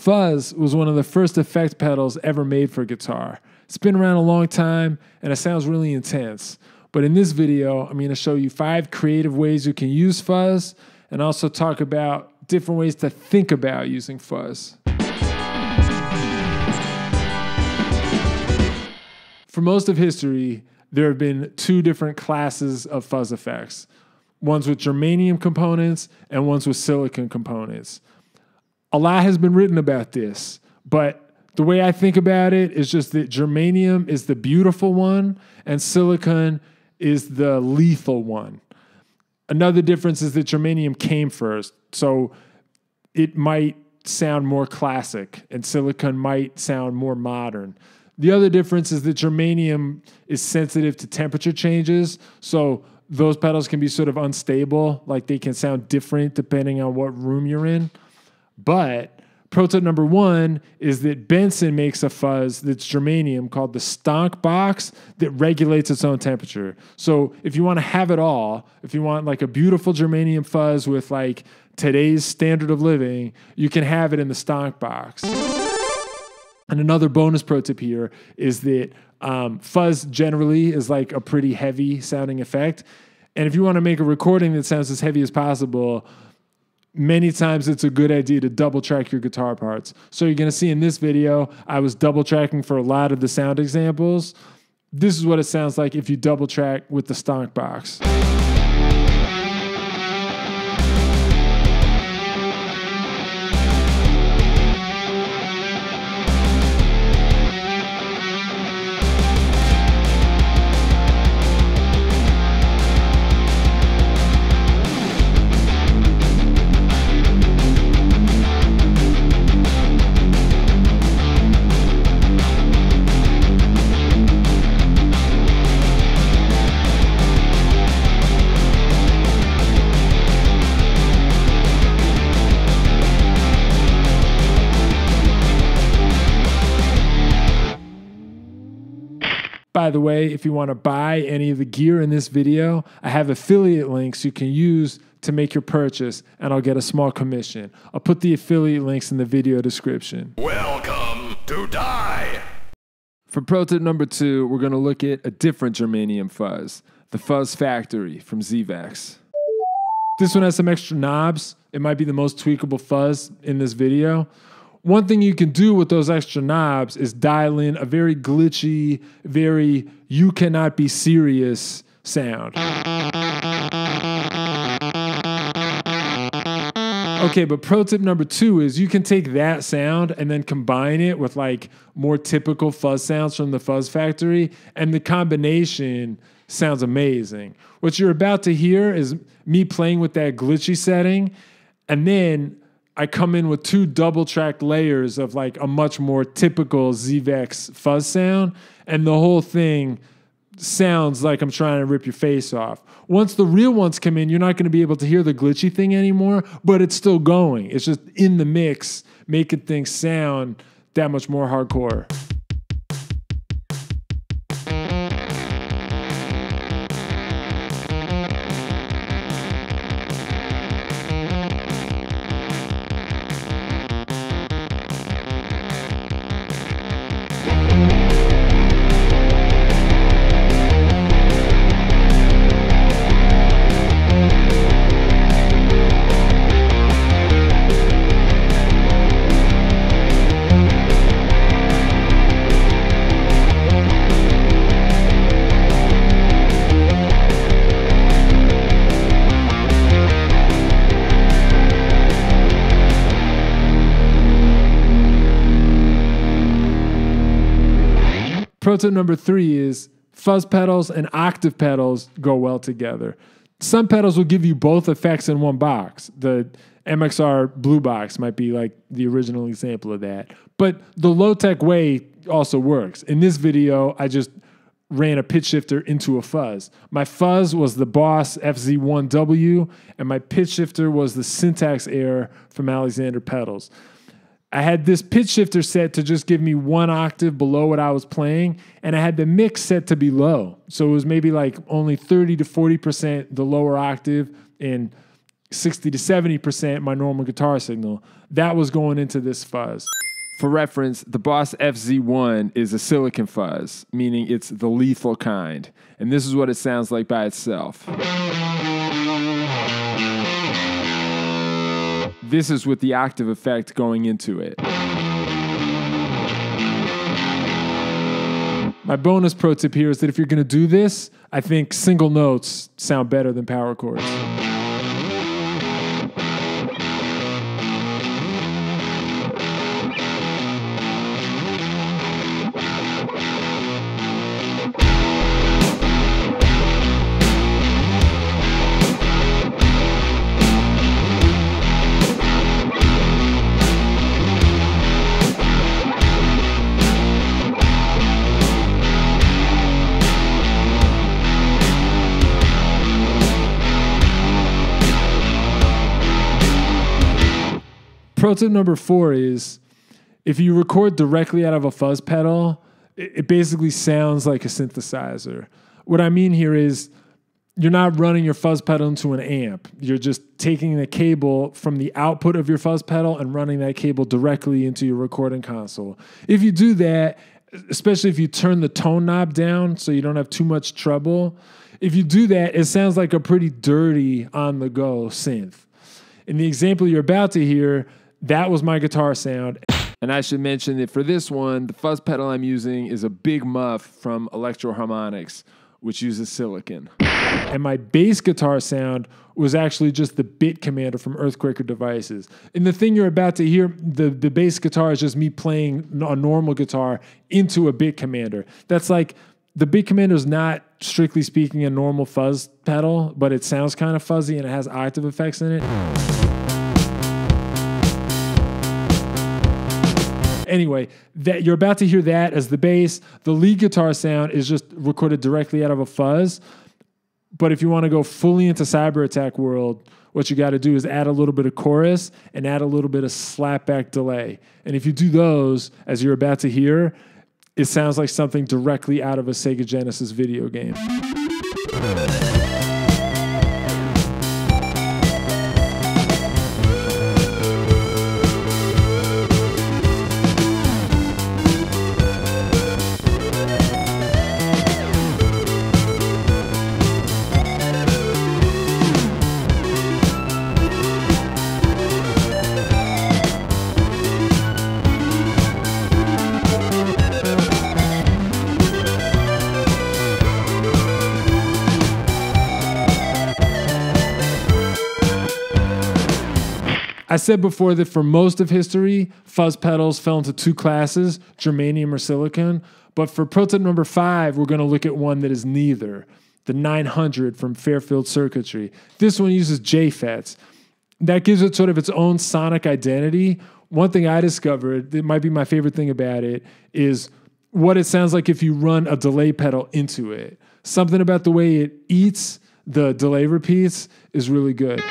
Fuzz was one of the first effect pedals ever made for guitar. It's been around a long time and it sounds really intense. But in this video, I'm going to show you 5 creative ways you can use fuzz and also talk about different ways to think about using fuzz. For most of history, there have been 2 different classes of fuzz effects. Ones with germanium components and ones with silicon components. A lot has been written about this, but the way I think about it is just that germanium is the beautiful one and silicon is the lethal one. Another difference is that germanium came first, so it might sound more classic and silicon might sound more modern. The other difference is that germanium is sensitive to temperature changes, so those pedals can be sort of unstable, like they can sound different depending on what room you're in. But pro tip number 1 is that Benson makes a fuzz that's germanium called the Stonk Box that regulates its own temperature. So if you want to have it all, if you want like a beautiful germanium fuzz with like today's standard of living, you can have it in the Stonk Box. And another bonus pro tip here is that fuzz generally is like a pretty heavy sounding effect. And if you want to make a recording that sounds as heavy as possible, many times it's a good idea to double track your guitar parts. So you're going to see in this video, I was double tracking for a lot of the sound examples. This is what it sounds like if you double track with the Stonk Box. By the way, if you want to buy any of the gear in this video, I have affiliate links you can use to make your purchase, and I'll get a small commission. I'll put the affiliate links in the video description. Welcome to die! For pro tip number 2, we're going to look at a different germanium fuzz, the Fuzz Factory from ZVEX. This one has some extra knobs. It might be the most tweakable fuzz in this video. One thing you can do with those extra knobs is dial in a very glitchy, very you cannot be serious sound. Okay, but pro tip number 2 is you can take that sound and then combine it with like more typical fuzz sounds from the Fuzz Factory, and the combination sounds amazing. What you're about to hear is me playing with that glitchy setting, and then I come in with 2 double-tracked layers of like a much more typical ZVEX fuzz sound, and the whole thing sounds like I'm trying to rip your face off. Once the real ones come in, you're not going to be able to hear the glitchy thing anymore, but it's still going. It's just in the mix, making things sound that much more hardcore. Pro tip number 3 is fuzz pedals and octave pedals go well together. Some pedals will give you both effects in one box. The MXR Blue Box might be like the original example of that. But the low-tech way also works. In this video, I just ran a pitch shifter into a fuzz. My fuzz was the Boss FZ1W, and my pitch shifter was the Syntax Air from Alexander Pedals. I had this pitch shifter set to just give me 1 octave below what I was playing, and I had the mix set to be low. So it was maybe like only 30 to 40% the lower octave and 60 to 70% my normal guitar signal. That was going into this fuzz. For reference, the Boss FZ1 is a silicon fuzz, meaning it's the lethal kind. And this is what it sounds like by itself. This is with the octave effect going into it. My bonus pro tip here is that if you're going to do this, I think single notes sound better than power chords. Pro tip number 4 is if you record directly out of a fuzz pedal, it basically sounds like a synthesizer. What I mean here is you're not running your fuzz pedal into an amp. You're just taking the cable from the output of your fuzz pedal and running that cable directly into your recording console. If you do that, especially if you turn the tone knob down so you don't have too much treble, if you do that, it sounds like a pretty dirty on-the-go synth. In the example you're about to hear, that was my guitar sound. And I should mention that for this one, the fuzz pedal I'm using is a Big Muff from Electro-Harmonix, which uses silicon. And my bass guitar sound was actually just the Bit Commander from Earthquaker Devices. And the thing you're about to hear, the bass guitar is just me playing a normal guitar into a Bit Commander. That's like, the Bit Commander is not, strictly speaking, a normal fuzz pedal, but it sounds kind of fuzzy and it has octave effects in it. Anyway, that you're about to hear that as the bass. The lead guitar sound is just recorded directly out of a fuzz. But if you want to go fully into Cyber Attack world, what you got to do is add a little bit of chorus and add a little bit of slapback delay. And if you do those, as you're about to hear, it sounds like something directly out of a Sega Genesis video game. I said before that for most of history, fuzz pedals fell into 2 classes, germanium or silicon. But for pro tip number 5, we're going to look at one that is neither, the 900 from Fairfield Circuitry. This one uses JFETs. That gives it sort of its own sonic identity. One thing I discovered, that might be my favorite thing about it, is what it sounds like if you run a delay pedal into it. Something about the way it eats the delay repeats is really good.